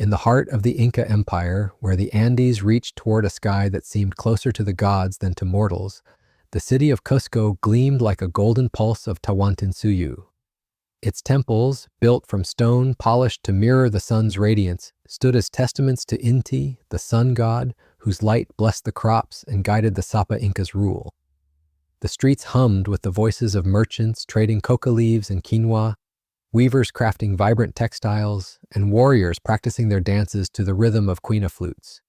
In the heart of the Inca Empire, where the Andes reached toward a sky that seemed closer to the gods than to mortals, the city of Cusco gleamed like a golden pulse of Tawantinsuyu. Its temples, built from stone polished to mirror the sun's radiance, stood as testaments to Inti, the sun god, whose light blessed the crops and guided the Sapa Inca's rule. The streets hummed with the voices of merchants trading coca leaves and quinoa, weavers crafting vibrant textiles, and warriors practicing their dances to the rhythm of quina flutes.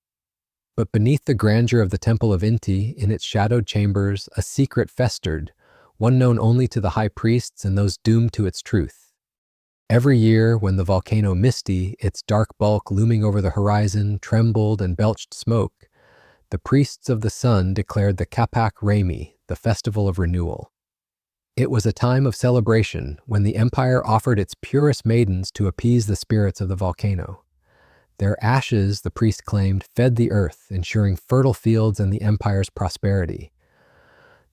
But beneath the grandeur of the Temple of Inti, in its shadowed chambers, a secret festered, one known only to the high priests and those doomed to its truth. Every year, when the volcano Misty, its dark bulk looming over the horizon, trembled and belched smoke, the priests of the sun declared the Capac Remi, the festival of renewal. It was a time of celebration when the empire offered its purest maidens to appease the spirits of the volcano. Their ashes, the priest claimed, fed the earth, ensuring fertile fields and the empire's prosperity.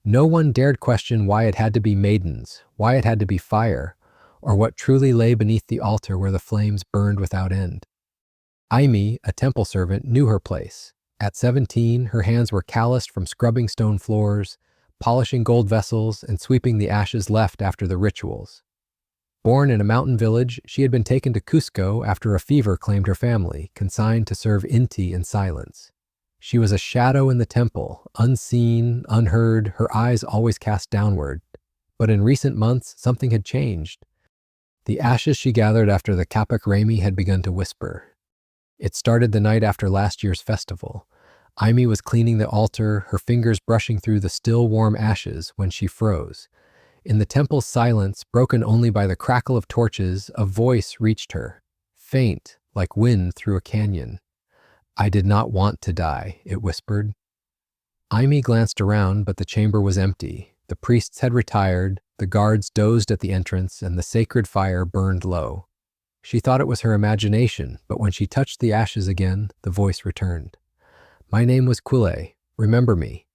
No one dared question why it had to be maidens, why it had to be fire, or what truly lay beneath the altar where the flames burned without end. Aimee, a temple servant, knew her place. At 17, her hands were calloused from scrubbing stone floors, polishing gold vessels, and sweeping the ashes left after the rituals. Born in a mountain village, she had been taken to Cusco after a fever claimed her family, consigned to serve Inti in silence. She was a shadow in the temple, unseen, unheard, her eyes always cast downward. But in recent months, something had changed. The ashes she gathered after the Capac Remi had begun to whisper. It started the night after last year's festival. Aimee was cleaning the altar, her fingers brushing through the still warm ashes when she froze. In the temple's silence, broken only by the crackle of torches, a voice reached her, faint, like wind through a canyon. "I did not want to die," it whispered. Aimee glanced around, but the chamber was empty. The priests had retired, the guards dozed at the entrance, and the sacred fire burned low. She thought it was her imagination, but when she touched the ashes again, the voice returned. "My name was Quile. Remember me."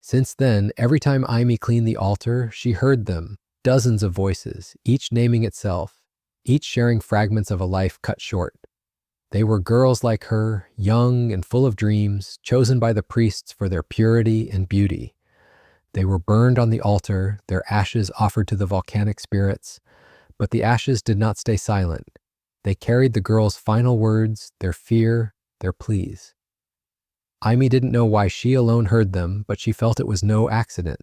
Since then, every time Aimee cleaned the altar, she heard them, dozens of voices, each naming itself, each sharing fragments of a life cut short. They were girls like her, young and full of dreams, chosen by the priests for their purity and beauty. They were burned on the altar, their ashes offered to the volcanic spirits, but the ashes did not stay silent. They carried the girls' final words, their fear, their pleas. Aimee didn't know why she alone heard them, but she felt it was no accident.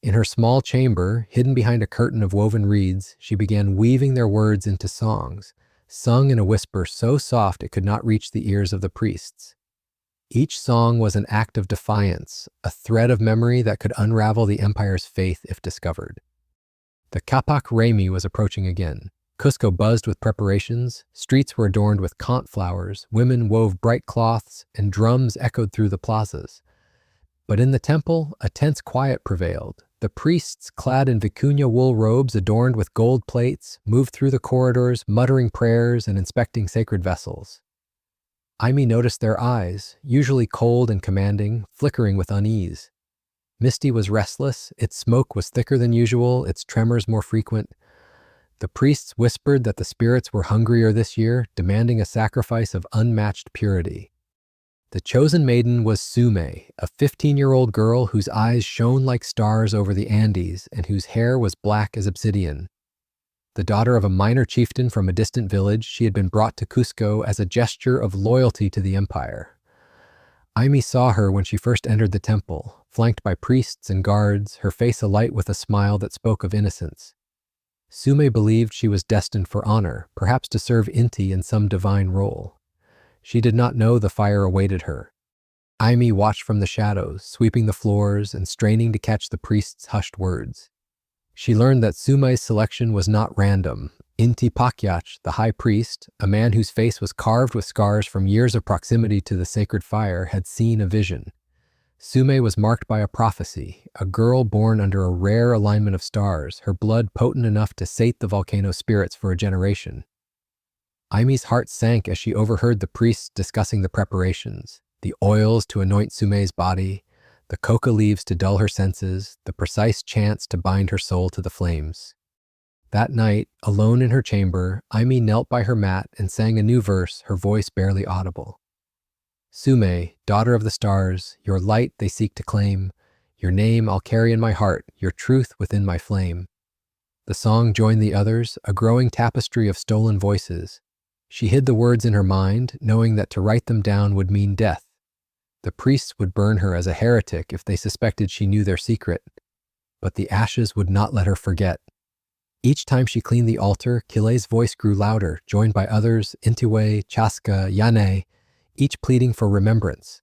In her small chamber, hidden behind a curtain of woven reeds, she began weaving their words into songs, sung in a whisper so soft it could not reach the ears of the priests. Each song was an act of defiance, a thread of memory that could unravel the empire's faith if discovered. The Capac Remi was approaching again. Cusco buzzed with preparations, streets were adorned with conch flowers, women wove bright cloths, and drums echoed through the plazas. But in the temple, a tense quiet prevailed. The priests, clad in vicuña wool robes adorned with gold plates, moved through the corridors, muttering prayers and inspecting sacred vessels. Aimee noticed their eyes, usually cold and commanding, flickering with unease. Misty was restless, its smoke was thicker than usual, its tremors more frequent. The priests whispered that the spirits were hungrier this year, demanding a sacrifice of unmatched purity. The chosen maiden was Sume, a 15-year-old girl whose eyes shone like stars over the Andes and whose hair was black as obsidian. The daughter of a minor chieftain from a distant village, she had been brought to Cusco as a gesture of loyalty to the empire. Aimee saw her when she first entered the temple, flanked by priests and guards, her face alight with a smile that spoke of innocence. Sume believed she was destined for honor, perhaps to serve Inti in some divine role. She did not know the fire awaited her. Aimee watched from the shadows, sweeping the floors and straining to catch the priest's hushed words. She learned that Sume's selection was not random. Inti Pakyach, the high priest, a man whose face was carved with scars from years of proximity to the sacred fire, had seen a vision. Sume was marked by a prophecy, a girl born under a rare alignment of stars, her blood potent enough to sate the volcano spirits for a generation. Aimee's heart sank as she overheard the priests discussing the preparations, the oils to anoint Sume's body, the coca leaves to dull her senses, the precise chants to bind her soul to the flames. That night, alone in her chamber, Aimi knelt by her mat and sang a new verse, her voice barely audible. Sume, daughter of the stars, your light they seek to claim. Your name I'll carry in my heart, your truth within my flame. The song joined the others, a growing tapestry of stolen voices. She hid the words in her mind, knowing that to write them down would mean death. The priests would burn her as a heretic if they suspected she knew their secret. But the ashes would not let her forget. Each time she cleaned the altar, Kile's voice grew louder, joined by others, Intiwe, Chaska, Yane, each pleading for remembrance.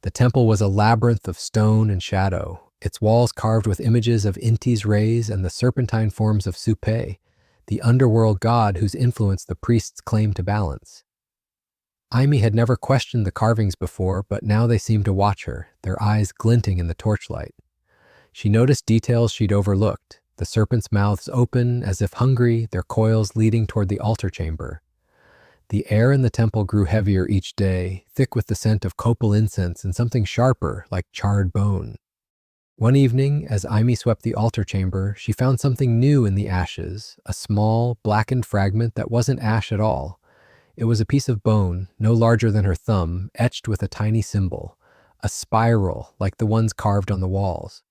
The temple was a labyrinth of stone and shadow, its walls carved with images of Inti's rays and the serpentine forms of Supe, the underworld god whose influence the priests claimed to balance. Aimi had never questioned the carvings before, but now they seemed to watch her, their eyes glinting in the torchlight. She noticed details she'd overlooked, the serpents' mouths open as if hungry, their coils leading toward the altar chamber. The air in the temple grew heavier each day, thick with the scent of copal incense and something sharper, like charred bone. One evening, as Aimi swept the altar chamber, she found something new in the ashes, a small, blackened fragment that wasn't ash at all. It was a piece of bone, no larger than her thumb, etched with a tiny symbol, a spiral like the ones carved on the walls.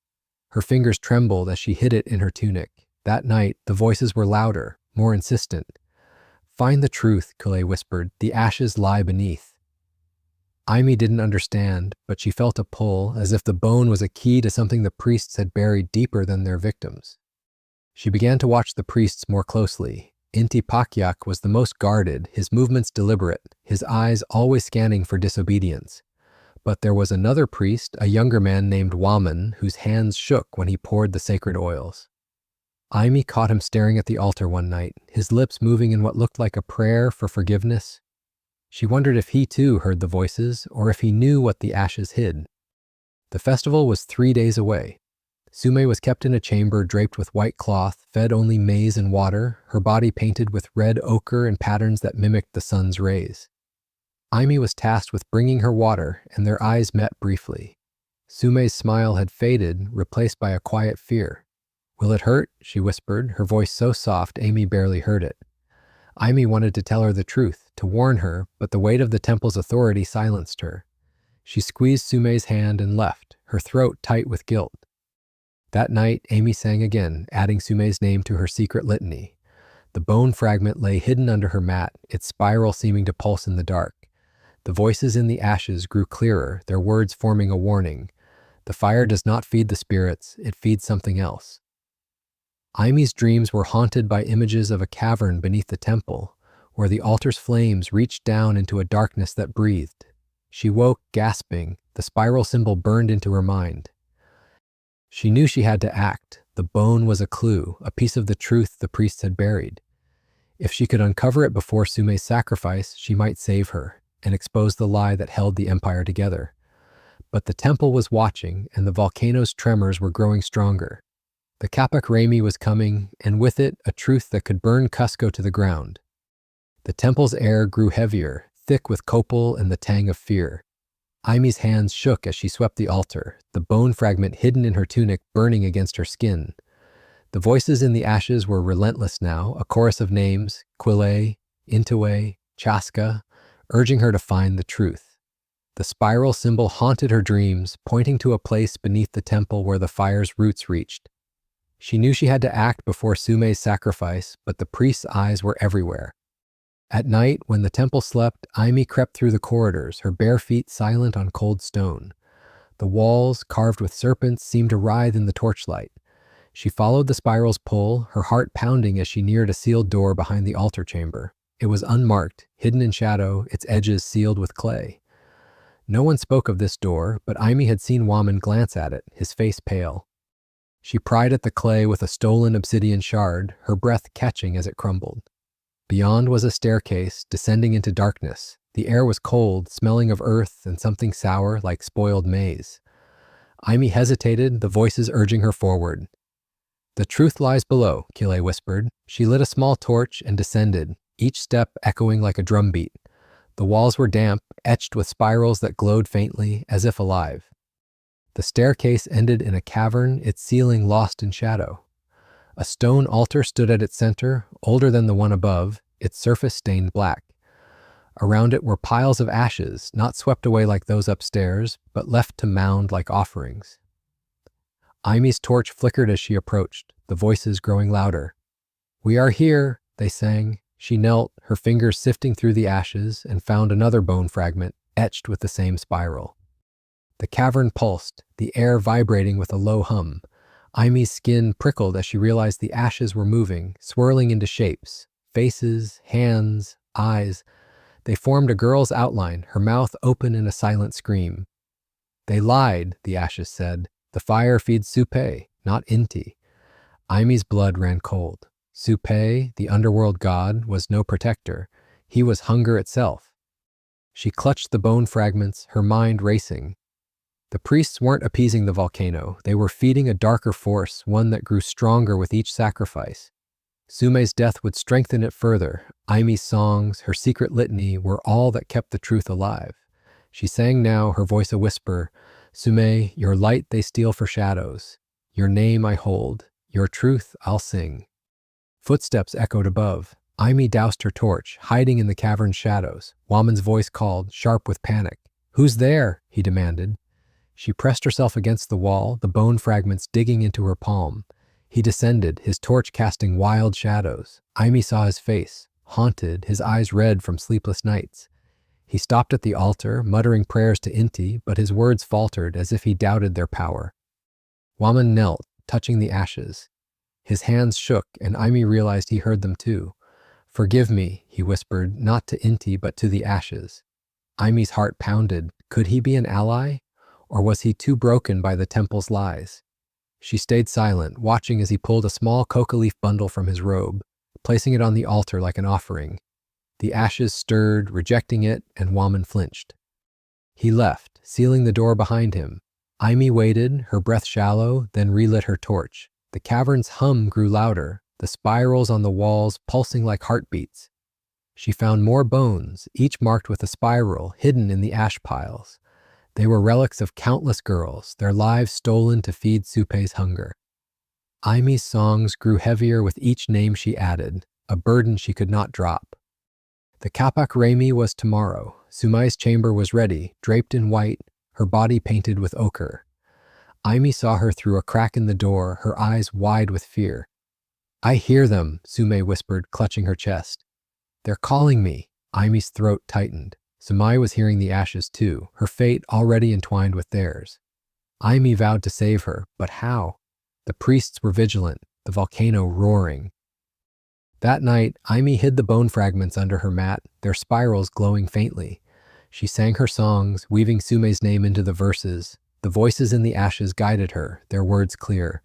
Her fingers trembled as she hid it in her tunic. That night, the voices were louder, more insistent. "Find the truth," Kule whispered. "The ashes lie beneath." Aimi didn't understand, but she felt a pull, as if the bone was a key to something the priests had buried deeper than their victims. She began to watch the priests more closely. Inti Pakyak was the most guarded, his movements deliberate, his eyes always scanning for disobedience. But there was another priest, a younger man named Waman, whose hands shook when he poured the sacred oils. Aimi caught him staring at the altar one night, his lips moving in what looked like a prayer for forgiveness. She wondered if he too heard the voices, or if he knew what the ashes hid. The festival was 3 days away. Sume was kept in a chamber draped with white cloth, fed only maize and water, her body painted with red ochre and patterns that mimicked the sun's rays. Aimi was tasked with bringing her water, and their eyes met briefly. Sume's smile had faded, replaced by a quiet fear. "Will it hurt?" she whispered, her voice so soft Aimi barely heard it. Aimi wanted to tell her the truth, to warn her, but the weight of the temple's authority silenced her. She squeezed Sume's hand and left, her throat tight with guilt. That night, Aimi sang again, adding Sume's name to her secret litany. The bone fragment lay hidden under her mat, its spiral seeming to pulse in the dark. The voices in the ashes grew clearer, their words forming a warning. The fire does not feed the spirits, it feeds something else. Aimi's dreams were haunted by images of a cavern beneath the temple, where the altar's flames reached down into a darkness that breathed. She woke, gasping, the spiral symbol burned into her mind. She knew she had to act. The bone was a clue, a piece of the truth the priests had buried. If she could uncover it before Sume's sacrifice, she might save her and expose the lie that held the empire together. But the temple was watching, and the volcano's tremors were growing stronger. The Capac Remi was coming, and with it, a truth that could burn Cusco to the ground. The temple's air grew heavier, thick with copal and the tang of fear. Aimi's hands shook as she swept the altar, the bone fragment hidden in her tunic burning against her skin. The voices in the ashes were relentless now, a chorus of names, Quile, Intiwe, Chaska, urging her to find the truth. The spiral symbol haunted her dreams, pointing to a place beneath the temple where the fire's roots reached. She knew she had to act before Sume's sacrifice, but the priest's eyes were everywhere. At night, when the temple slept, Aimi crept through the corridors, her bare feet silent on cold stone. The walls, carved with serpents, seemed to writhe in the torchlight. She followed the spiral's pull, her heart pounding as she neared a sealed door behind the altar chamber. It was unmarked, hidden in shadow, its edges sealed with clay. No one spoke of this door, but Aimi had seen Waman glance at it, his face pale. She pried at the clay with a stolen obsidian shard, her breath catching as it crumbled. Beyond was a staircase, descending into darkness. The air was cold, smelling of earth and something sour like spoiled maize. Aimi hesitated, the voices urging her forward. "The truth lies below," Kile whispered. She lit a small torch and descended, each step echoing like a drumbeat. The walls were damp, etched with spirals that glowed faintly, as if alive. The staircase ended in a cavern, its ceiling lost in shadow. A stone altar stood at its center, older than the one above, its surface stained black. Around it were piles of ashes, not swept away like those upstairs, but left to mound like offerings. Aimi's torch flickered as she approached, the voices growing louder. "We are here," they sang. She knelt, her fingers sifting through the ashes, and found another bone fragment, etched with the same spiral. The cavern pulsed, the air vibrating with a low hum. Aimi's skin prickled as she realized the ashes were moving, swirling into shapes. Faces, hands, eyes. They formed a girl's outline, her mouth open in a silent scream. "They lied," the ashes said. "The fire feeds Suppaea, not Inti." Aimi's blood ran cold. Suppaea, the underworld god, was no protector. He was hunger itself. She clutched the bone fragments, her mind racing. The priests weren't appeasing the volcano. They were feeding a darker force, one that grew stronger with each sacrifice. Sume's death would strengthen it further. Aimi's songs, her secret litany, were all that kept the truth alive. She sang now, her voice a whisper. "Sume, your light they steal for shadows. Your name I hold. Your truth I'll sing." Footsteps echoed above. Aimi doused her torch, hiding in the cavern's shadows. Waman's voice called, sharp with panic. "Who's there?" he demanded. She pressed herself against the wall, the bone fragments digging into her palm. He descended, his torch casting wild shadows. Aimi saw his face, haunted, his eyes red from sleepless nights. He stopped at the altar, muttering prayers to Inti, but his words faltered as if he doubted their power. Waman knelt, touching the ashes. His hands shook, and Aimi realized he heard them too. "Forgive me," he whispered, not to Inti, but to the ashes. Aimi's heart pounded. Could he be an ally? Or was he too broken by the temple's lies? She stayed silent, watching as he pulled a small coca leaf bundle from his robe, placing it on the altar like an offering. The ashes stirred, rejecting it, and Waman flinched. He left, sealing the door behind him. Aimi waited, her breath shallow, then relit her torch. The cavern's hum grew louder, the spirals on the walls pulsing like heartbeats. She found more bones, each marked with a spiral, hidden in the ash piles. They were relics of countless girls, their lives stolen to feed Suppaea's hunger. Aimi's songs grew heavier with each name she added, a burden she could not drop. The Kapak Remi was tomorrow. Sumai's chamber was ready, draped in white, her body painted with ochre. Aimi saw her through a crack in the door, her eyes wide with fear. "I hear them," Sumai whispered, clutching her chest. "They're calling me." Aimi's throat tightened. Sumai was hearing the ashes too, her fate already entwined with theirs. Aimi vowed to save her, but how? The priests were vigilant, the volcano roaring. That night, Aimi hid the bone fragments under her mat, their spirals glowing faintly. She sang her songs, weaving Sumai's name into the verses. The voices in the ashes guided her, their words clear.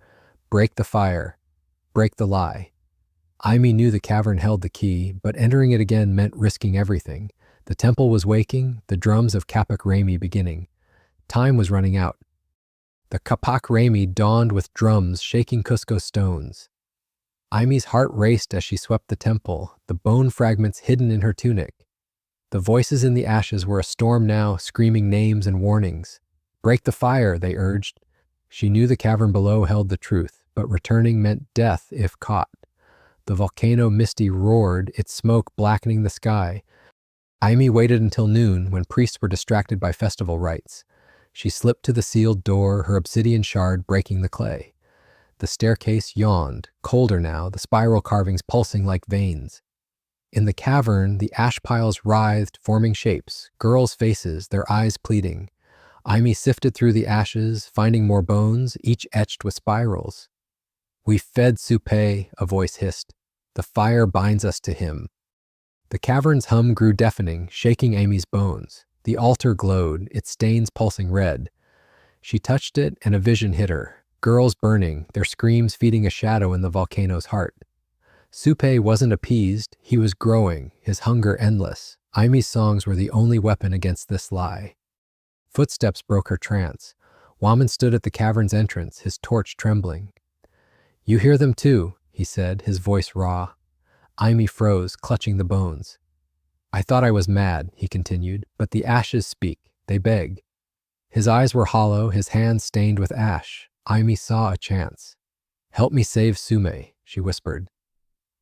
"Break the fire. Break the lie." Aimi knew the cavern held the key, but entering it again meant risking everything. The temple was waking, the drums of Kapak Remi beginning. Time was running out. The Kapak Remi dawned with drums shaking Cusco stones. Aimi's heart raced as she swept the temple, the bone fragments hidden in her tunic. The voices in the ashes were a storm now, screaming names and warnings. "Break the fire," they urged. She knew the cavern below held the truth, but returning meant death if caught. The volcano misty roared, its smoke blackening the sky. Aimi waited until noon, when priests were distracted by festival rites. She slipped to the sealed door, her obsidian shard breaking the clay. The staircase yawned, colder now, the spiral carvings pulsing like veins. In the cavern, the ash piles writhed, forming shapes, girls' faces, their eyes pleading. Aimi sifted through the ashes, finding more bones, each etched with spirals. "We fed Suppaea," a voice hissed. "The fire binds us to him." The cavern's hum grew deafening, shaking Aimi's bones. The altar glowed, its stains pulsing red. She touched it, and a vision hit her. Girls burning, their screams feeding a shadow in the volcano's heart. Suppaea wasn't appeased, he was growing, his hunger endless. Aimi's songs were the only weapon against this lie. Footsteps broke her trance. Waman stood at the cavern's entrance, his torch trembling. "You hear them too," he said, his voice raw. Aimi froze, clutching the bones. "I thought I was mad," he continued, "but the ashes speak, they beg." His eyes were hollow, his hands stained with ash. Aimi saw a chance. "Help me save Sumai. she whispered.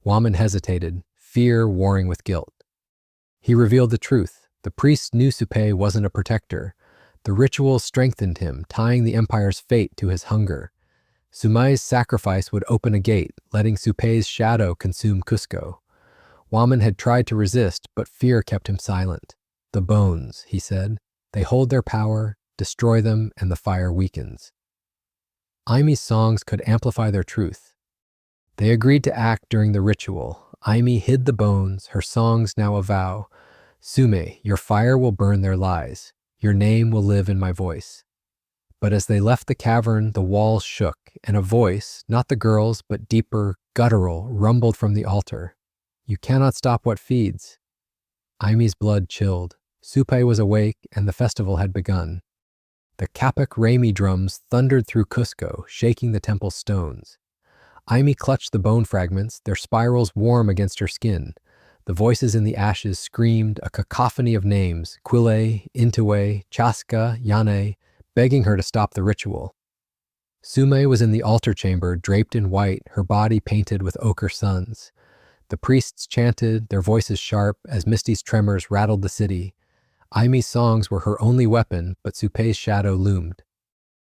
Waman hesitated, fear warring with guilt. He revealed the truth. The priest knew Poppaea wasn't a protector. The ritual strengthened him, tying the empire's fate to his hunger. Sumay's sacrifice would open a gate, letting Poppaea's shadow consume Cusco. Waman had tried to resist, but fear kept him silent. The bones, he said. They hold their power, destroy them, and the fire weakens. Aimi's songs could amplify their truth. They agreed to act during the ritual. Aimi hid the bones, her songs now a vow. Sume, your fire will burn their lies. Your name will live in my voice. But as they left the cavern, the walls shook, and a voice, not the girl's, but deeper, guttural, rumbled from the altar. You cannot stop what feeds. Aimi's blood chilled. Poppaea was awake, and the festival had begun. The Capac Rami drums thundered through Cusco, shaking the temple's stones. Aimi clutched the bone fragments, their spirals warm against her skin. The voices in the ashes screamed, a cacophony of names, Quile, Intue, Chaska, Yane, begging her to stop the ritual. Sume was in the altar chamber, draped in white, her body painted with ochre suns. The priests chanted, their voices sharp, as Misty's tremors rattled the city. Aimi's songs were her only weapon, but Poppaea's shadow loomed.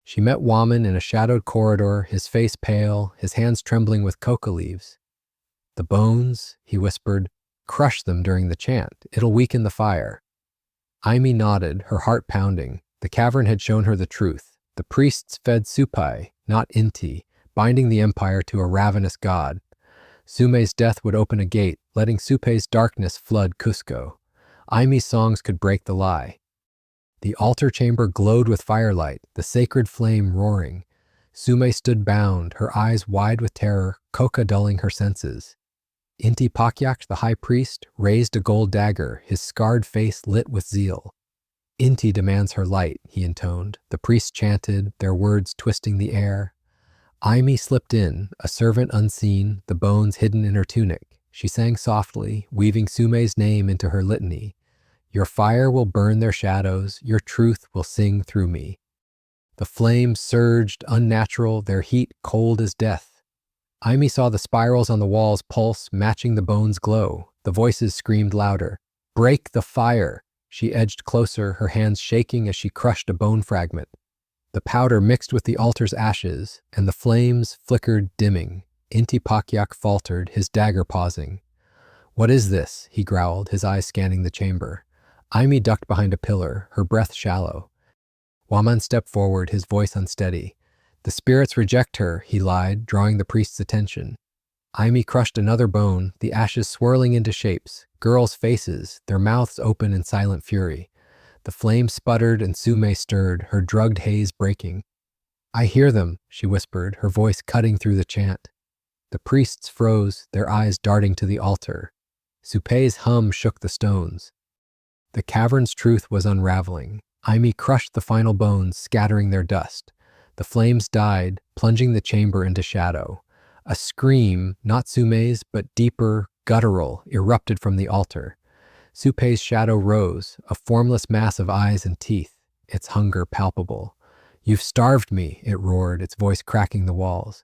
She met Waman in a shadowed corridor, his face pale, his hands trembling with coca leaves. The bones, he whispered, crush them during the chant. It'll weaken the fire. Aimi nodded, her heart pounding. The cavern had shown her the truth. The priests fed Poppaea, not Inti, binding the empire to a ravenous god. Sume's death would open a gate, letting Poppaea's darkness flood Cusco. Aimi's songs could break the lie. The altar chamber glowed with firelight, the sacred flame roaring. Sume stood bound, her eyes wide with terror, coca dulling her senses. Inti Pakyak, the high priest, raised a gold dagger, his scarred face lit with zeal. Inti demands her light, he intoned. The priests chanted, their words twisting the air. Aimi slipped in, a servant unseen, the bones hidden in her tunic. She sang softly, weaving Sume's name into her litany. Your fire will burn their shadows, your truth will sing through me. The flames surged, unnatural, their heat cold as death. Aimi saw the spirals on the walls pulse, matching the bones' glow. The voices screamed louder. Break the fire! She edged closer, her hands shaking as she crushed a bone fragment. The powder mixed with the altar's ashes, and the flames flickered, dimming. Inti Pakyak faltered, his dagger pausing. What is this? He growled, his eyes scanning the chamber. Aimi ducked behind a pillar, her breath shallow. Waman stepped forward, his voice unsteady. The spirits reject her, he lied, drawing the priest's attention. Aimi crushed another bone, the ashes swirling into shapes, girls' faces, their mouths open in silent fury. The flame sputtered and Sume stirred, her drugged haze breaking. I hear them, she whispered, her voice cutting through the chant. The priests froze, their eyes darting to the altar. Poppaea's hum shook the stones. The cavern's truth was unraveling. Aimi crushed the final bones, scattering their dust. The flames died, plunging the chamber into shadow. A scream, not Sume's, but deeper, guttural, erupted from the altar. Poppaea's shadow rose, a formless mass of eyes and teeth, its hunger palpable. You've starved me, it roared, its voice cracking the walls.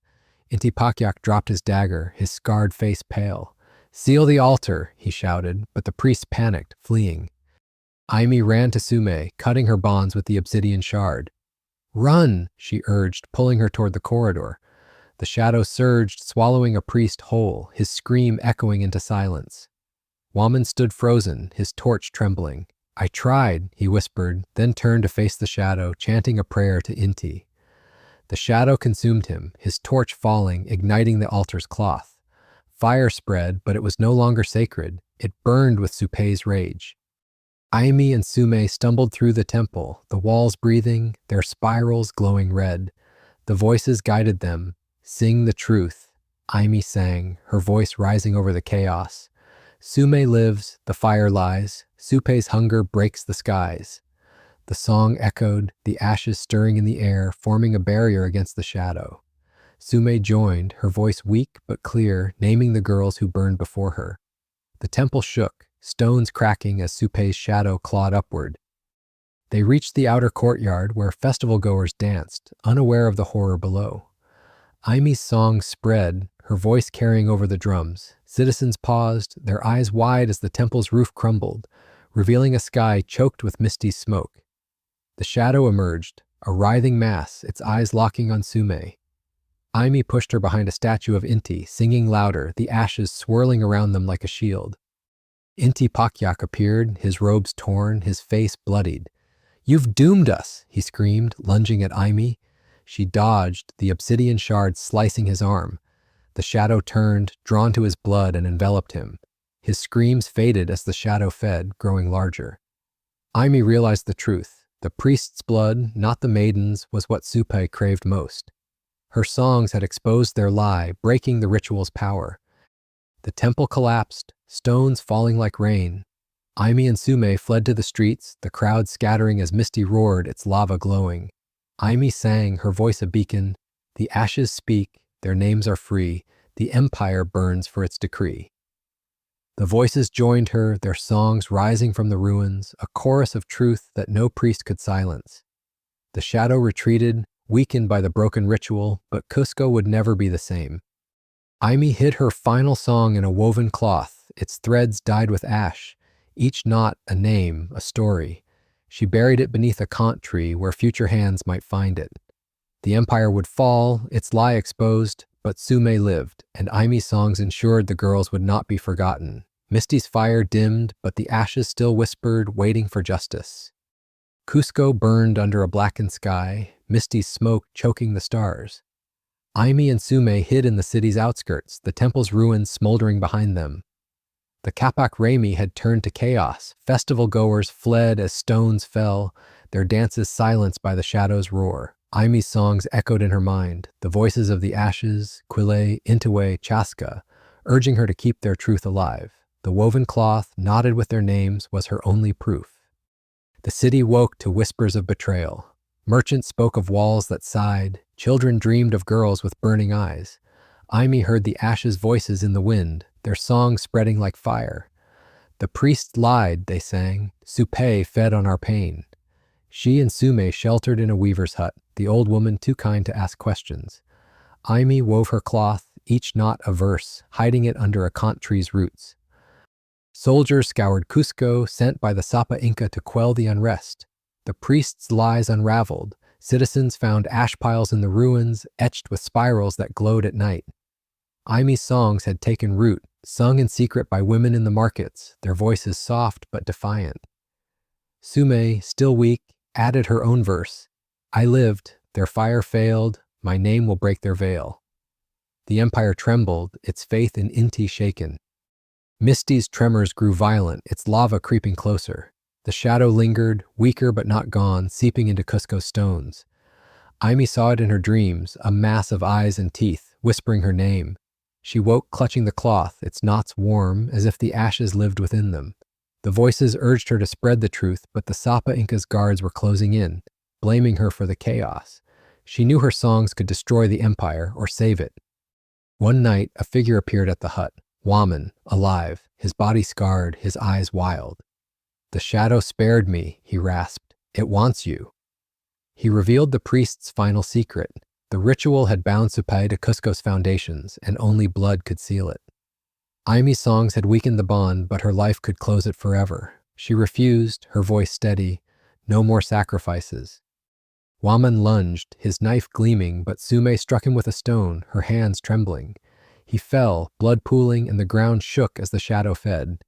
Inti Pakyak dropped his dagger, his scarred face pale. Seal the altar, he shouted, but the priests panicked, fleeing. Aimi ran to Sume, cutting her bonds with the obsidian shard. Run, she urged, pulling her toward the corridor. The shadow surged, swallowing a priest whole, his scream echoing into silence. Waman stood frozen, his torch trembling. I tried, he whispered, then turned to face the shadow, chanting a prayer to Inti. The shadow consumed him, his torch falling, igniting the altar's cloth. Fire spread, but it was no longer sacred. It burned with Poppaea's rage. Aimi and Sume stumbled through the temple, the walls breathing, their spirals glowing red. The voices guided them. Sing the truth. Aimi sang, her voice rising over the chaos. Sume lives, the fire lies. Poppaea's hunger breaks the skies. The song echoed, the ashes stirring in the air, forming a barrier against the shadow. Sume joined, her voice weak but clear, naming the girls who burned before her. The temple shook, stones cracking as Poppaea's shadow clawed upward. They reached the outer courtyard where festival-goers danced, unaware of the horror below. Aimi's song spread, her voice carrying over the drums. Citizens paused, their eyes wide as the temple's roof crumbled, revealing a sky choked with misty smoke. The shadow emerged, a writhing mass, its eyes locking on Sume. Aimi pushed her behind a statue of Inti, singing louder, the ashes swirling around them like a shield. Inti Pakyak appeared, his robes torn, his face bloodied. "You've doomed us," he screamed, lunging at Aimi. She dodged, the obsidian shard slicing his arm. The shadow turned, drawn to his blood, and enveloped him. His screams faded as the shadow fed, growing larger. Aimi realized the truth. The priest's blood, not the maiden's, was what Supe craved most. Her songs had exposed their lie, breaking the ritual's power. The temple collapsed, stones falling like rain. Aimi and Sume fled to the streets, the crowd scattering as Misty roared, its lava glowing. Aimi sang, her voice a beacon. "The ashes speak, their names are free, the empire burns for its decree." The voices joined her, their songs rising from the ruins, a chorus of truth that no priest could silence. The shadow retreated, weakened by the broken ritual, but Cusco would never be the same. Aimi hid her final song in a woven cloth, its threads dyed with ash, each knot a name, a story. She buried it beneath a kant tree where future hands might find it. The empire would fall, its lie exposed, but Sume lived, and Aimi's songs ensured the girls would not be forgotten. Misty's fire dimmed, but the ashes still whispered, waiting for justice. Cusco burned under a blackened sky, Misty's smoke choking the stars. Aimi and Sume hid in the city's outskirts, the temple's ruins smoldering behind them. The Kapak Remi had turned to chaos. Festival goers fled as stones fell, their dances silenced by the shadow's roar. Aimi's songs echoed in her mind, the voices of the ashes, Quile, Intiwe, Chaska, urging her to keep their truth alive. The woven cloth, knotted with their names, was her only proof. The city woke to whispers of betrayal. Merchants spoke of walls that sighed. Children dreamed of girls with burning eyes. Aimi heard the ashes' voices in the wind, their songs spreading like fire. "The priests lied," they sang. "Supe fed on our pain." She and Sume sheltered in a weaver's hut, the old woman too kind to ask questions. Aimi wove her cloth, each knot a verse, hiding it under a kant tree's roots. Soldiers scoured Cusco, sent by the Sapa Inca to quell the unrest. The priests' lies unraveled. Citizens found ash piles in the ruins, etched with spirals that glowed at night. Aimi's songs had taken root, sung in secret by women in the markets, their voices soft but defiant. Sume, still weak, added her own verse. "I lived, their fire failed, my name will break their veil." The empire trembled, its faith in Inti shaken. Misty's tremors grew violent, its lava creeping closer. The shadow lingered, weaker but not gone, seeping into Cusco's stones. Aimi saw it in her dreams, a mass of eyes and teeth, whispering her name. She woke clutching the cloth, its knots warm, as if the ashes lived within them. The voices urged her to spread the truth, but the Sapa Inca's guards were closing in, blaming her for the chaos. She knew her songs could destroy the empire or save it. One night, a figure appeared at the hut. Waman, alive, his body scarred, his eyes wild. "The shadow spared me," he rasped. "It wants you." He revealed the priest's final secret. The ritual had bound Supai to Cusco's foundations, and only blood could seal it. Aimi's songs had weakened the bond, but her life could close it forever. She refused, her voice steady. No more sacrifices. Waman lunged, his knife gleaming, but Sume struck him with a stone, her hands trembling. He fell, blood pooling, and the ground shook as the shadow fed.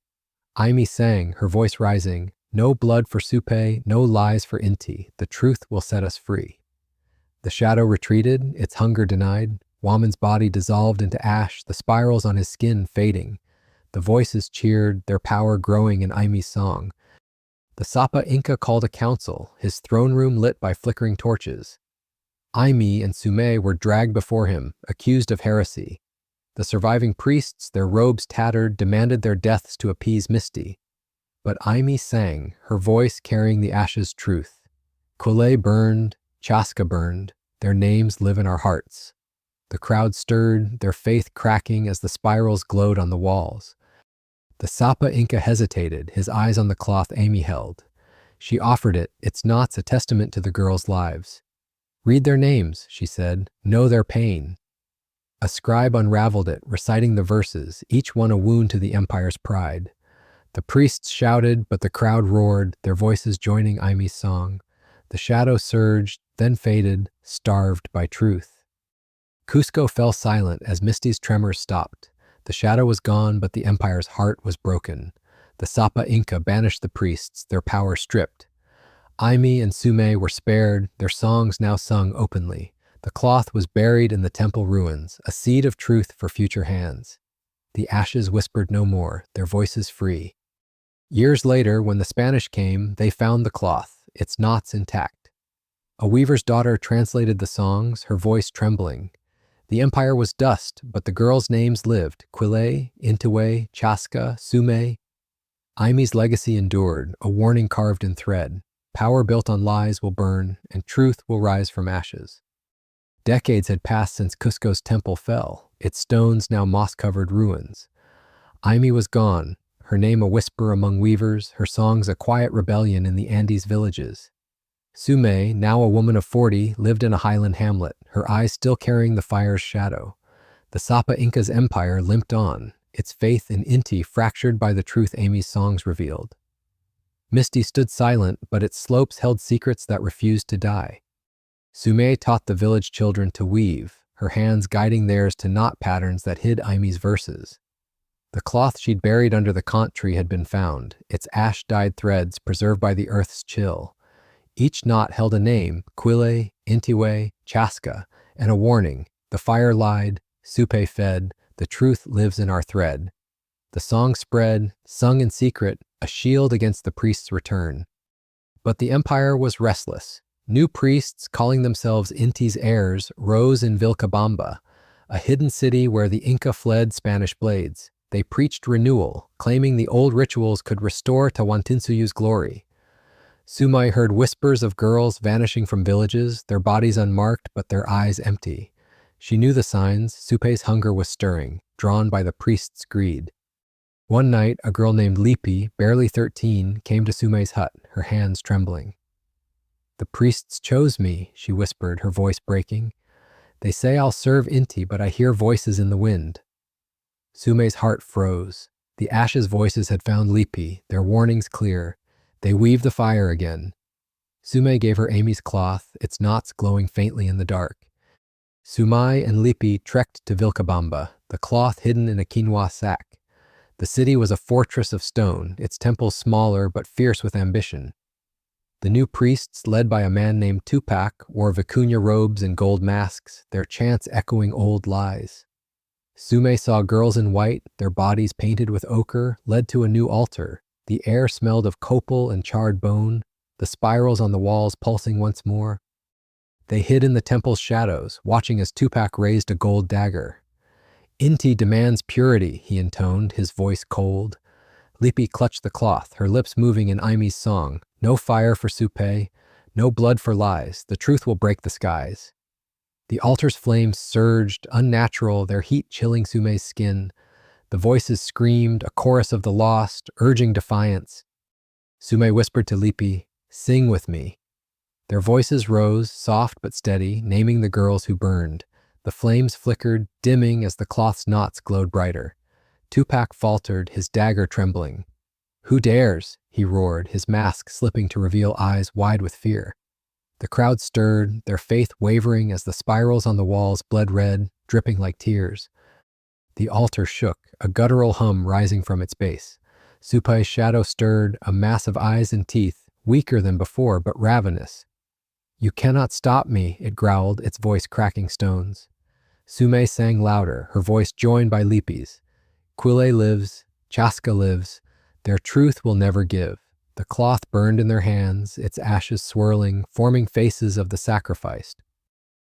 Aimi sang, her voice rising, "No blood for Supe, no lies for Inti. The truth will set us free." The shadow retreated, its hunger denied. Waman's body dissolved into ash, the spirals on his skin fading. The voices cheered, their power growing in Aimi's song. The Sapa Inca called a council, his throne room lit by flickering torches. Aimi and Sume were dragged before him, accused of heresy. The surviving priests, their robes tattered, demanded their deaths to appease Misty. But Aimi sang, her voice carrying the ashes' truth. Quile burned, Chaska burned, their names live in our hearts. The crowd stirred, their faith cracking as the spirals glowed on the walls. The Sapa Inca hesitated, his eyes on the cloth Aimi held. She offered it, its knots a testament to the girls' lives. "Read their names," she said. "Know their pain." A scribe unraveled it, reciting the verses, each one a wound to the empire's pride. The priests shouted, but the crowd roared, their voices joining Imi's song. The shadow surged, then faded, starved by truth. Cusco fell silent as Misty's tremors stopped. The shadow was gone, but the empire's heart was broken. The Sapa Inca banished the priests, their power stripped. Imi and Sume were spared, their songs now sung openly. The cloth was buried in the temple ruins, a seed of truth for future hands. The ashes whispered no more, their voices free. Years later, when the Spanish came, they found the cloth, its knots intact. A weaver's daughter translated the songs, her voice trembling. The empire was dust, but the girls' names lived: Quile, Intue, Chaska, Sume. Imi's legacy endured, a warning carved in thread. Power built on lies will burn, and truth will rise from ashes. Decades had passed since Cusco's temple fell, its stones now moss-covered ruins. Imi was gone, her name a whisper among weavers, her songs a quiet rebellion in the Andes villages. Sume, now a woman of 40, lived in a highland hamlet, her eyes still carrying the fire's shadow. The Sapa Inca's empire limped on, its faith in Inti fractured by the truth Imi's songs revealed. Misty stood silent, but its slopes held secrets that refused to die. Sume taught the village children to weave, her hands guiding theirs to knot patterns that hid Imi's verses. The cloth she'd buried under the kant tree had been found, its ash-dyed threads preserved by the earth's chill. Each knot held a name: Quile, Intiwe, Chaska, and a warning: the fire lied, Supe fed, the truth lives in our thread. The song spread, sung in secret, a shield against the priest's return. But the empire was restless. New priests, calling themselves Inti's heirs, rose in Vilcabamba, a hidden city where the Inca fled Spanish blades. They preached renewal, claiming the old rituals could restore Tawantinsuyu's glory. Sumai heard whispers of girls vanishing from villages, their bodies unmarked but their eyes empty. She knew the signs. Supe's hunger was stirring, drawn by the priest's greed. One night, a girl named Lipi, barely 13, came to Sumei's hut, her hands trembling. "The priests chose me," she whispered, her voice breaking. "They say I'll serve Inti, but I hear voices in the wind." Sumei's heart froze. The ashes' voices had found Lipi, their warnings clear. They weaved the fire again. Sumei gave her Amy's cloth, its knots glowing faintly in the dark. Sumai and Lipi trekked to Vilcabamba, the cloth hidden in a quinoa sack. The city was a fortress of stone, its temples smaller but fierce with ambition. The new priests, led by a man named Tupac, wore vicuña robes and gold masks, their chants echoing old lies. Sumei saw girls in white, their bodies painted with ochre, led to a new altar. The air smelled of copal and charred bone, the spirals on the walls pulsing once more. They hid in the temple's shadows, watching as Tupac raised a gold dagger. "Inti demands purity," he intoned, his voice cold. Lipi clutched the cloth, her lips moving in Imi's song. "No fire for Supe, no blood for lies. The truth will break the skies." The altar's flames surged, unnatural, their heat chilling Sumei's skin. The voices screamed, a chorus of the lost, urging defiance. Sumei whispered to Lipi, "Sing with me." Their voices rose, soft but steady, naming the girls who burned. The flames flickered, dimming as the cloth's knots glowed brighter. Tupac faltered, his dagger trembling. "Who dares?" he roared, his mask slipping to reveal eyes wide with fear. The crowd stirred, their faith wavering as the spirals on the walls bled red, dripping like tears. The altar shook, a guttural hum rising from its base. Supai's shadow stirred, a mass of eyes and teeth, weaker than before but ravenous. "You cannot stop me," it growled, its voice cracking stones. Sumei sang louder, her voice joined by Lipi's. "Quile lives, Chaska lives, their truth will never give." The cloth burned in their hands, its ashes swirling, forming faces of the sacrificed.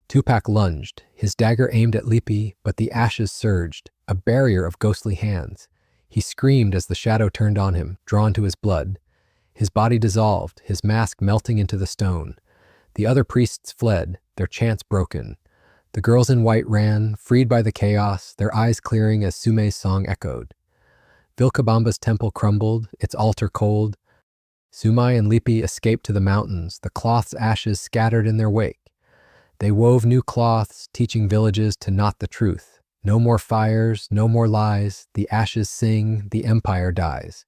Tupac lunged, his dagger aimed at Lipi, but the ashes surged, a barrier of ghostly hands. He screamed as the shadow turned on him, drawn to his blood. His body dissolved, his mask melting into the stone. The other priests fled, their chants broken. The girls in white ran, freed by the chaos, their eyes clearing as Sumei's song echoed. Vilcabamba's temple crumbled, its altar cold. Sumai and Lipi escaped to the mountains, the cloth's ashes scattered in their wake. They wove new cloths, teaching villages to knot the truth. No more fires, no more lies, the ashes sing, the empire dies.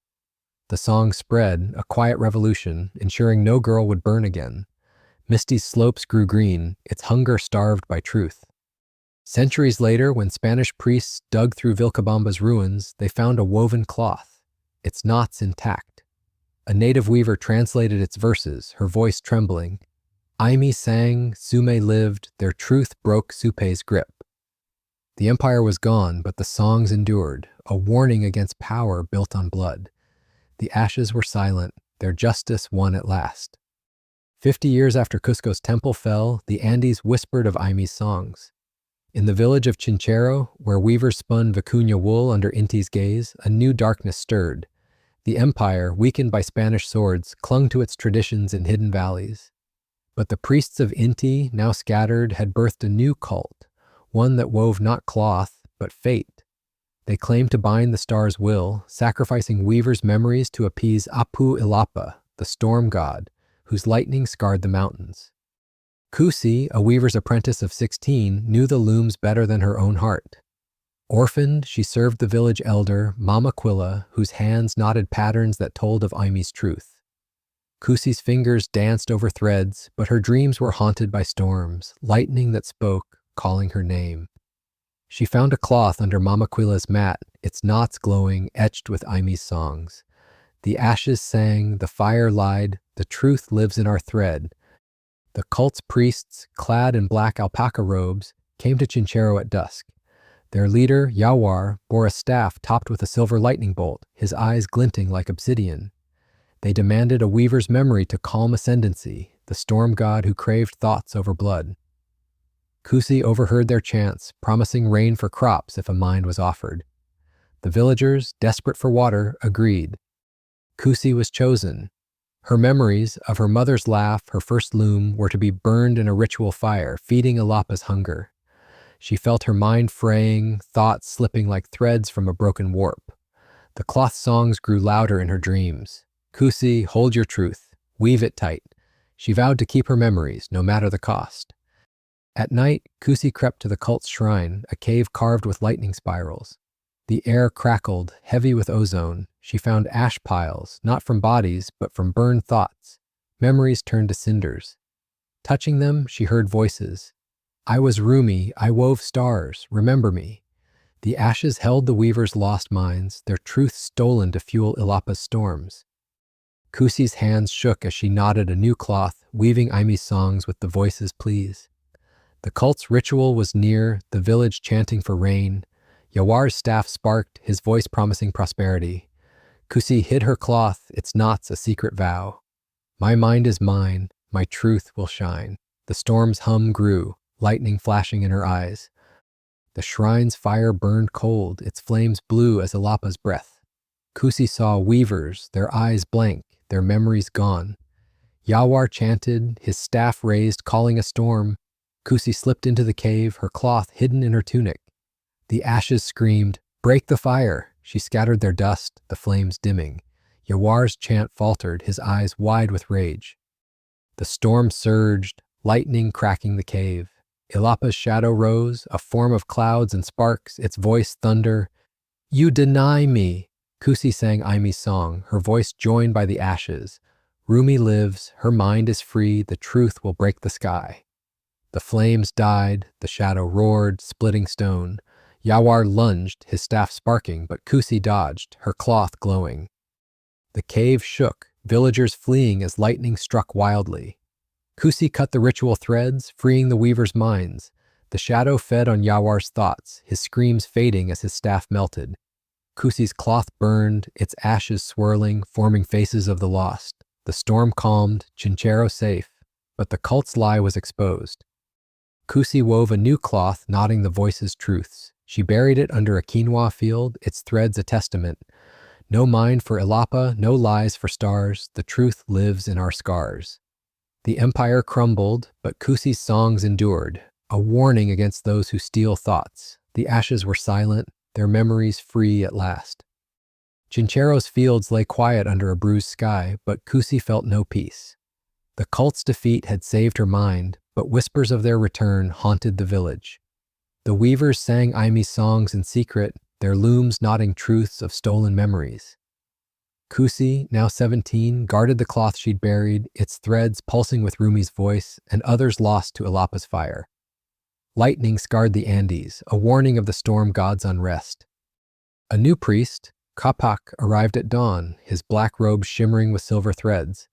The song spread, a quiet revolution, ensuring no girl would burn again. Misty's slopes grew green, its hunger starved by truth. Centuries later, when Spanish priests dug through Vilcabamba's ruins, they found a woven cloth, its knots intact. A native weaver translated its verses, her voice trembling. Aimee sang, Sume lived, their truth broke Supe's grip. The empire was gone, but the songs endured, a warning against power built on blood. The ashes were silent, their justice won at last. 50 years after Cusco's temple fell, the Andes whispered of Aimee's songs. In the village of Chinchero, where weavers spun vicuña wool under Inti's gaze, a new darkness stirred. The empire, weakened by Spanish swords, clung to its traditions in hidden valleys. But the priests of Inti, now scattered, had birthed a new cult, one that wove not cloth, but fate. They claimed to bind the star's will, sacrificing weavers' memories to appease Apu Ilapa, the storm god, whose lightning scarred the mountains. Kusi, a weaver's apprentice of 16, knew the looms better than her own heart. Orphaned, she served the village elder, Mama Quilla, whose hands knotted patterns that told of Aimee's truth. Kusi's fingers danced over threads, but her dreams were haunted by storms, lightning that spoke, calling her name. She found a cloth under Mama Quilla's mat, its knots glowing, etched with Aimee's songs. The ashes sang, the fire lied, the truth lives in our thread. The cult's priests, clad in black alpaca robes, came to Chinchero at dusk. Their leader, Yawar, bore a staff topped with a silver lightning bolt, his eyes glinting like obsidian. They demanded a weaver's memory to calm ascendancy, the storm god who craved thoughts over blood. Kusi overheard their chants, promising rain for crops if a mind was offered. The villagers, desperate for water, agreed. Kusi was chosen. Her memories of her mother's laugh, her first loom, were to be burned in a ritual fire, feeding Ilapa's hunger. She felt her mind fraying, thoughts slipping like threads from a broken warp. The cloth songs grew louder in her dreams. Kusi, hold your truth. Weave it tight. She vowed to keep her memories, no matter the cost. At night, Kusi crept to the cult's shrine, a cave carved with lightning spirals. The air crackled, heavy with ozone. She found ash piles, not from bodies, but from burned thoughts. Memories turned to cinders. Touching them, she heard voices. I was Rumi, I wove stars, remember me. The ashes held the weaver's lost minds, their truth stolen to fuel Ilapa's storms. Kusi's hands shook as she knotted a new cloth, weaving Aimee's songs with the voices' pleas. The cult's ritual was near, the village chanting for rain. Yawar's staff sparked, his voice promising prosperity. Kusi hid her cloth, its knots a secret vow. My mind is mine, my truth will shine. The storm's hum grew, lightning flashing in her eyes. The shrine's fire burned cold, its flames blue as Ilapa's breath. Kusi saw weavers, their eyes blank, their memories gone. Yawar chanted, his staff raised, calling a storm. Kusi slipped into the cave, her cloth hidden in her tunic. The ashes screamed, break the fire. She scattered their dust, the flames dimming. Yawar's chant faltered, his eyes wide with rage. The storm surged, lightning cracking the cave. Ilapa's shadow rose, a form of clouds and sparks, its voice thunder. You deny me. Kusi sang Aimee's song, her voice joined by the ashes. Rumi lives, her mind is free, the truth will break the sky. The flames died, the shadow roared, splitting stone. Yawar lunged, his staff sparking, but Kusi dodged, her cloth glowing. The cave shook, villagers fleeing as lightning struck wildly. Kusi cut the ritual threads, freeing the weavers' minds. The shadow fed on Yawar's thoughts, his screams fading as his staff melted. Kusi's cloth burned, its ashes swirling, forming faces of the lost. The storm calmed, Chinchero safe, but the cult's lie was exposed. Kusi wove a new cloth, knotting the voices' truths. She buried it under a quinoa field, its threads a testament. No mind for Ilapa, no lies for stars, the truth lives in our scars. The empire crumbled, but Kusi's songs endured, a warning against those who steal thoughts. The ashes were silent, their memories free at last. Chinchero's fields lay quiet under a bruised sky, but Kusi felt no peace. The cult's defeat had saved her mind, but whispers of their return haunted the village. The weavers sang Aimi's songs in secret, their looms nodding truths of stolen memories. Kusi, now 17, guarded the cloth she'd buried, its threads pulsing with Rumi's voice, and others lost to Ilapa's fire. Lightning scarred the Andes, a warning of the storm god's unrest. A new priest, Capac, arrived at dawn, his black robe shimmering with silver threads.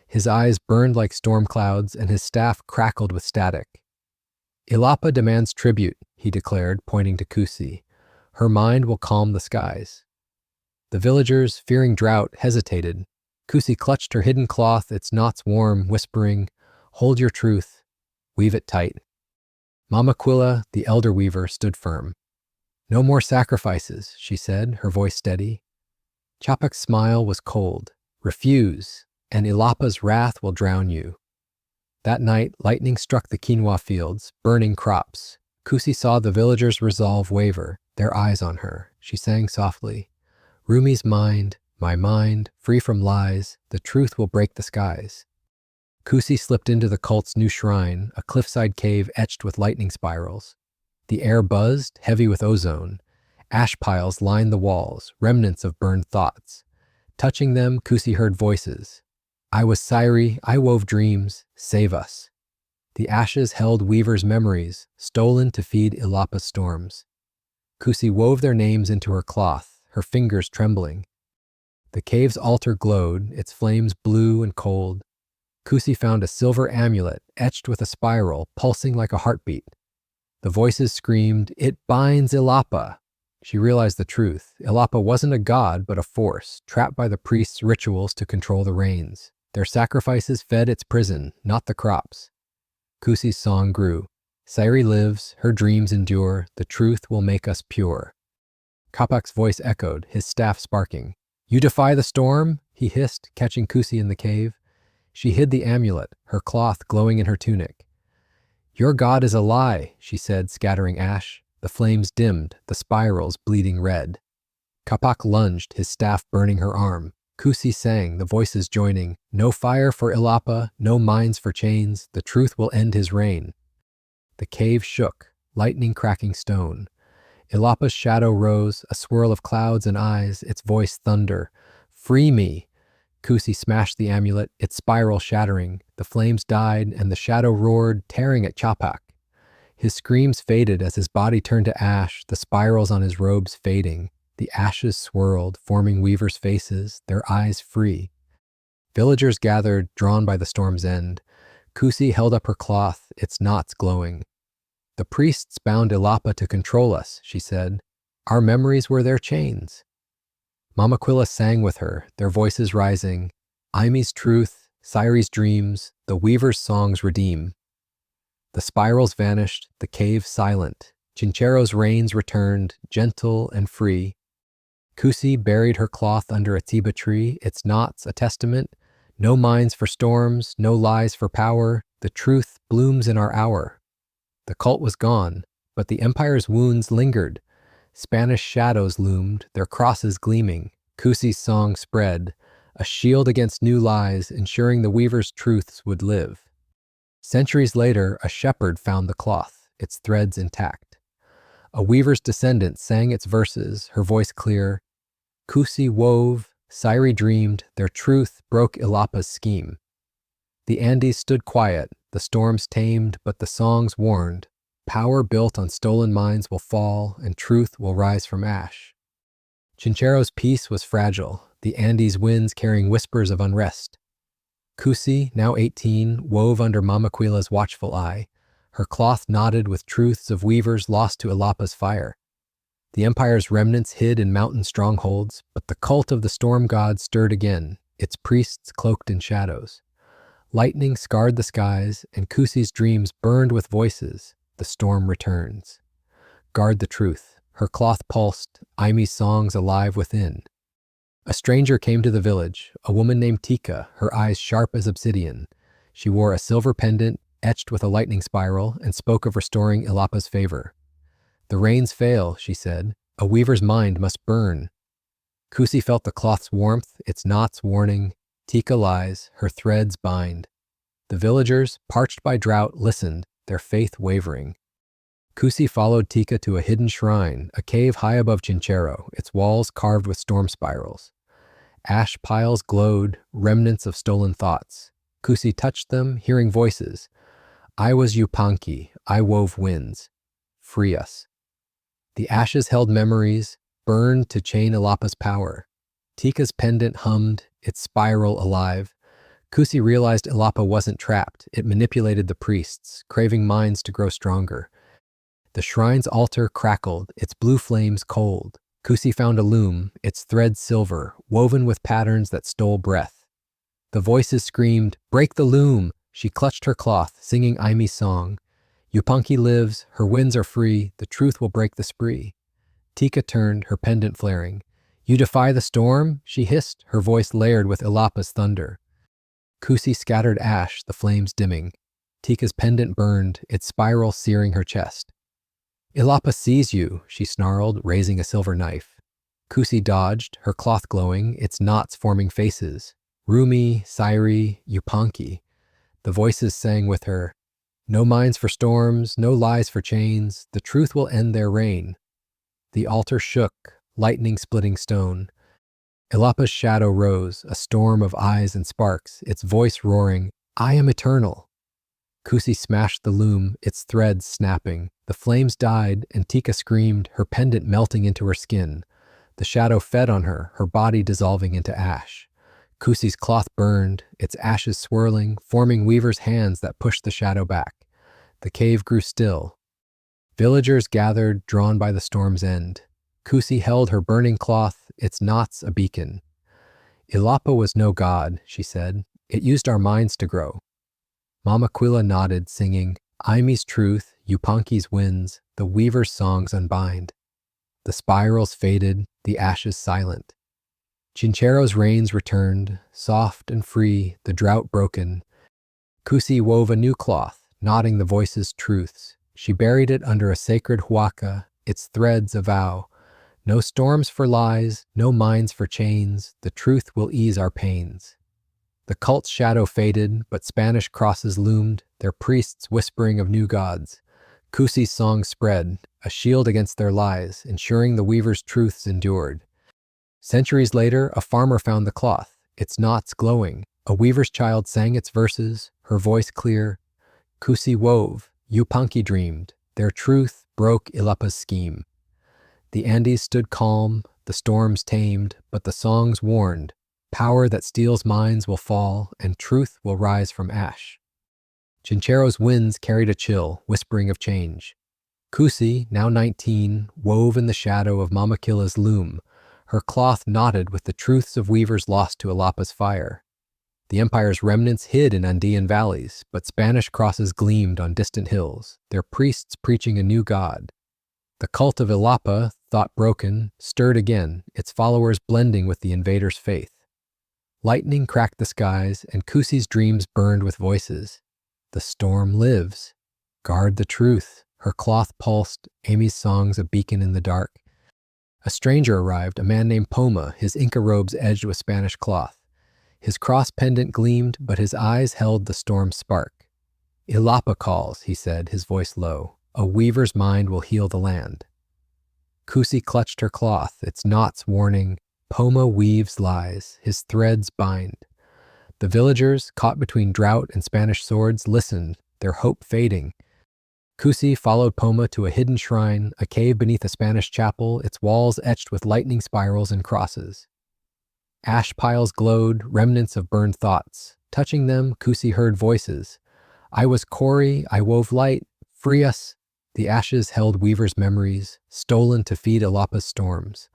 His eyes burned like storm clouds, and his staff crackled with static. Ilapa demands tribute, he declared, pointing to Kusi. Her mind will calm the skies. The villagers, fearing drought, hesitated. Kusi clutched her hidden cloth, its knots warm, whispering, "Hold your truth. Weave it tight." Mamaquilla, the elder weaver, stood firm. "No more sacrifices," she said, her voice steady. Chapak's smile was cold. "Refuse, and Ilapa's wrath will drown you." That night, lightning struck the quinoa fields, burning crops. Kusi saw the villagers' resolve waver, their eyes on her. She sang softly, "Rumi's mind, my mind, free from lies, the truth will break the skies." Kusi slipped into the cult's new shrine, a cliffside cave etched with lightning spirals. The air buzzed, heavy with ozone. Ash piles lined the walls, remnants of burned thoughts. Touching them, Kusi heard voices. "I was Sairi, I wove dreams, save us." The ashes held weavers' memories, stolen to feed Ilapa's storms. Kusi wove their names into her cloth, her fingers trembling. The cave's altar glowed, its flames blue and cold. Kusi found a silver amulet, etched with a spiral, pulsing like a heartbeat. The voices screamed, "It binds Ilapa." She realized the truth. Ilapa wasn't a god, but a force, trapped by the priests' rituals to control the rains. Their sacrifices fed its prison, not the crops. Kusi's song grew. "Sairi lives, her dreams endure, the truth will make us pure." Kapak's voice echoed, his staff sparking. "You defy the storm?" he hissed, catching Kusi in the cave. She hid the amulet, her cloth glowing in her tunic. "Your god is a lie," she said, scattering ash. The flames dimmed, the spirals bleeding red. Kapak lunged, his staff burning her arm. Kusi sang, the voices joining, "No fire for Ilapa, no mines for chains, the truth will end his reign." The cave shook, lightning cracking stone. Ilapa's shadow rose, a swirl of clouds and eyes, its voice thunder. "Free me!" Kusi smashed the amulet, its spiral shattering. The flames died, and the shadow roared, tearing at Chapak. His screams faded as his body turned to ash, the spirals on his robes fading. The ashes swirled, forming weavers' faces, their eyes free. Villagers gathered, drawn by the storm's end. Kusi held up her cloth, its knots glowing. "The priests bound Ilapa to control us," she said. "Our memories were their chains." Mamaquilla sang with her, their voices rising. Aimi's truth, Sairi's dreams, the weaver's songs redeem. The spirals vanished, the cave silent. Chinchero's reins returned, gentle and free. Kusi buried her cloth under a tiba tree, its knots a testament. No mines for storms, no lies for power. The truth blooms in our hour. The cult was gone, but the empire's wounds lingered. Spanish shadows loomed, their crosses gleaming. Kusi's song spread, a shield against new lies, ensuring the weaver's truths would live. Centuries later, a shepherd found the cloth, its threads intact. A weaver's descendant sang its verses, her voice clear. Kusi wove, Sairi dreamed, their truth broke Ilapa's scheme. The Andes stood quiet, the storms tamed, but the songs warned. Power built on stolen minds will fall, and truth will rise from ash. Chinchero's peace was fragile, the Andes winds carrying whispers of unrest. Kusi, now 18, wove under Mamaquilla's watchful eye. Her cloth nodded with truths of weavers lost to Ilapa's fire. The empire's remnants hid in mountain strongholds, but the cult of the storm god stirred again, its priests cloaked in shadows. Lightning scarred the skies, and Kusi's dreams burned with voices. The storm returns. Guard the truth. Her cloth pulsed, Aimi's songs alive within. A stranger came to the village, a woman named Tika, her eyes sharp as obsidian. She wore a silver pendant, etched with a lightning spiral, and spoke of restoring Ilapa's favor. "The rains fail," she said. "A weaver's mind must burn." Kusi felt the cloth's warmth, its knots warning. Tika lies, her threads bind. The villagers, parched by drought, listened, their faith wavering. Kusi followed Tika to a hidden shrine, a cave high above Chinchero, its walls carved with storm spirals. Ash piles glowed, remnants of stolen thoughts. Kusi touched them, hearing voices. I was Yupanqui, I wove winds. Free us. The ashes held memories, burned to chain Ilapa's power. Tika's pendant hummed, its spiral alive. Kusi realized Ilapa wasn't trapped. It manipulated the priests, craving minds to grow stronger. The shrine's altar crackled, its blue flames cold. Kusi found a loom, its threads silver, woven with patterns that stole breath. The voices screamed, break the loom! She clutched her cloth, singing Aimi's song. Yupanqui lives, her winds are free, the truth will break the spree. Tika turned, her pendant flaring. You defy the storm? She hissed, her voice layered with Ilapa's thunder. Kusi scattered ash, the flames dimming. Tika's pendant burned, its spiral searing her chest. Ilapa sees you, she snarled, raising a silver knife. Kusi dodged, her cloth glowing, its knots forming faces. Rumi, Sairi, Yupanqui. The voices sang with her. No minds for storms, no lies for chains, the truth will end their reign. The altar shook, lightning splitting stone. Ilapa's shadow rose, a storm of eyes and sparks, its voice roaring, I am eternal. Kusi smashed the loom, its threads snapping. The flames died, and Tika screamed, her pendant melting into her skin. The shadow fed on her, her body dissolving into ash. Kusi's cloth burned, its ashes swirling, forming weavers' hands that pushed the shadow back. The cave grew still. Villagers gathered, drawn by the storm's end. Kusi held her burning cloth, its knots a beacon. Ilapa was no god, she said. It used our minds to grow. Mama Quilla nodded, singing, Aimi's truth, Yupanqui's winds, the weaver's songs unbind. The spirals faded, the ashes silent. Chinchero's rains returned, soft and free, the drought broken. Kusi wove a new cloth, knotting the voices' truths. She buried it under a sacred huaca, its threads a vow. No storms for lies, no minds for chains, the truth will ease our pains. The cult's shadow faded, but Spanish crosses loomed, their priests whispering of new gods. Kusi's song spread, a shield against their lies, ensuring the weaver's truths endured. Centuries later, a farmer found the cloth, its knots glowing. A weaver's child sang its verses, her voice clear. Kusi wove, Yupanqui dreamed, their truth broke Ilapa's scheme. The Andes stood calm, the storms tamed, but the songs warned. Power that steals minds will fall, and truth will rise from ash. Chinchero's winds carried a chill, whispering of change. Kusi, now 19, wove in the shadow of Mama Quilla's loom, her cloth knotted with the truths of weavers lost to Ilapa's fire. The empire's remnants hid in Andean valleys, but Spanish crosses gleamed on distant hills, their priests preaching a new god. The cult of Ilapa, thought broken, stirred again, its followers blending with the invaders' faith. Lightning cracked the skies, and Kusi's dreams burned with voices. The storm lives. Guard the truth. Her cloth pulsed, Amy's songs a beacon in the dark. A stranger arrived, a man named Poma, his Inca robes edged with Spanish cloth. His cross pendant gleamed, but his eyes held the storm's spark. Ilapa calls, he said, his voice low. A weaver's mind will heal the land. Kusi clutched her cloth, its knots warning. Poma weaves lies, his threads bind. The villagers, caught between drought and Spanish swords, listened, their hope fading. Kusi followed Poma to a hidden shrine, a cave beneath a Spanish chapel, its walls etched with lightning spirals and crosses. Ash piles glowed, remnants of burned thoughts. Touching them, Kusi heard voices. I was Cory, I wove light, free us. The ashes held weavers' memories, stolen to feed Ilapa's storms.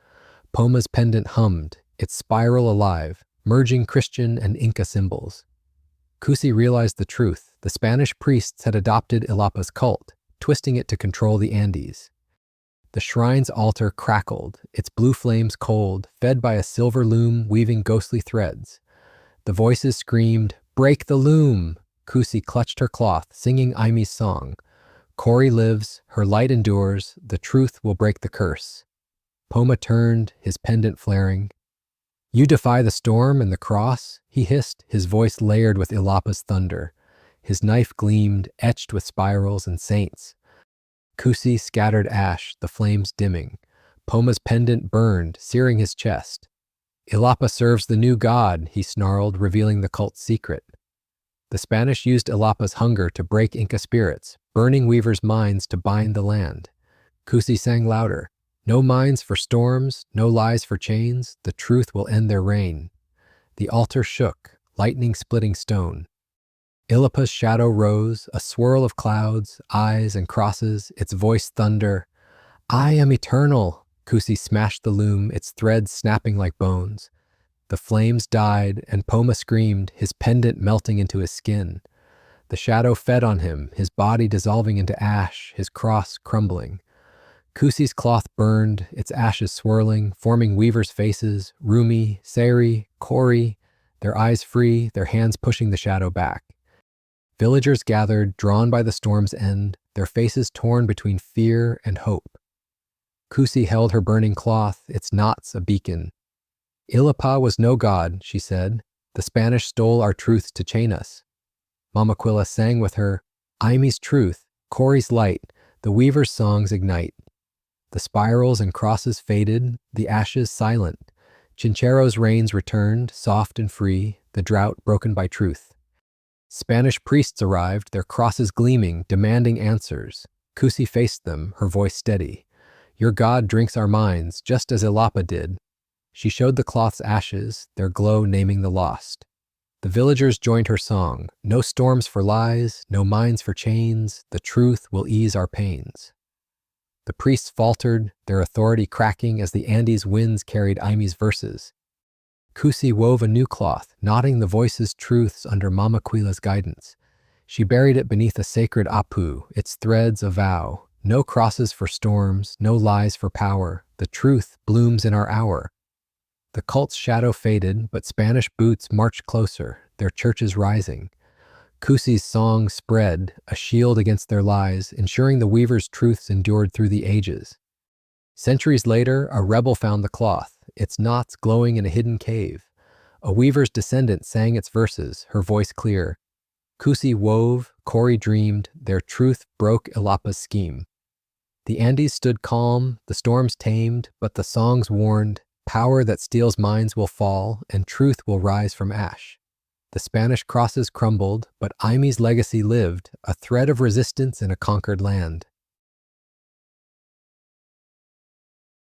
Poma's pendant hummed, its spiral alive, merging Christian and Inca symbols. Kusi realized the truth. The Spanish priests had adopted Ilapa's cult, twisting it to control the Andes. The shrine's altar crackled, its blue flames cold, fed by a silver loom weaving ghostly threads. The voices screamed, break the loom! Kusi clutched her cloth, singing Aimi's song. Cory lives, her light endures, the truth will break the curse. Poma turned, his pendant flaring. You defy the storm and the cross? He hissed, his voice layered with Ilapa's thunder. His knife gleamed, etched with spirals and saints. Kusi scattered ash, the flames dimming. Poma's pendant burned, searing his chest. Ilapa serves the new god, he snarled, revealing the cult's secret. The Spanish used Ilapa's hunger to break Inca spirits, burning weavers' minds to bind the land. Kusi sang louder. No mines for storms, no lies for chains, the truth will end their reign. The altar shook, lightning splitting stone. Ilapa's shadow rose, a swirl of clouds, eyes and crosses, its voice thunder. I am eternal! Kusi smashed the loom, its threads snapping like bones. The flames died, and Poma screamed, his pendant melting into his skin. The shadow fed on him, his body dissolving into ash, his cross crumbling. Kusi's cloth burned, its ashes swirling, forming weavers' faces, Rumi, Seri, Kori, their eyes free, their hands pushing the shadow back. Villagers gathered, drawn by the storm's end, their faces torn between fear and hope. Kusi held her burning cloth, its knots a beacon. Ilapa was no god, she said. The Spanish stole our truths to chain us. Mamaquilla sang with her, Aimi's truth, Kori's light, the weaver's songs ignite. The spirals and crosses faded, the ashes silent. Chinchero's rains returned, soft and free, the drought broken by truth. Spanish priests arrived, their crosses gleaming, demanding answers. Kusi faced them, her voice steady. Your god drinks our minds, just as Ilapa did. She showed the cloth's ashes, their glow naming the lost. The villagers joined her song, no storms for lies, no mines for chains, the truth will ease our pains. The priests faltered, their authority cracking as the Andes winds carried Aimi's verses. Kusi wove a new cloth, knotting the voices' truths under Mamaquilla's guidance. She buried it beneath a sacred apu, its threads a vow. No crosses for storms, no lies for power. The truth blooms in our hour. The cult's shadow faded, but Spanish boots marched closer, their churches rising. Kusi's song spread, a shield against their lies, ensuring the weaver's truths endured through the ages. Centuries later, a rebel found the cloth, its knots glowing in a hidden cave. A weaver's descendant sang its verses, her voice clear. Kusi wove, Kori dreamed, their truth broke Ilapa's scheme. The Andes stood calm, the storms tamed, but the songs warned, power that steals minds will fall, and truth will rise from ash. The Spanish crosses crumbled, but Aimi's legacy lived, a thread of resistance in a conquered land.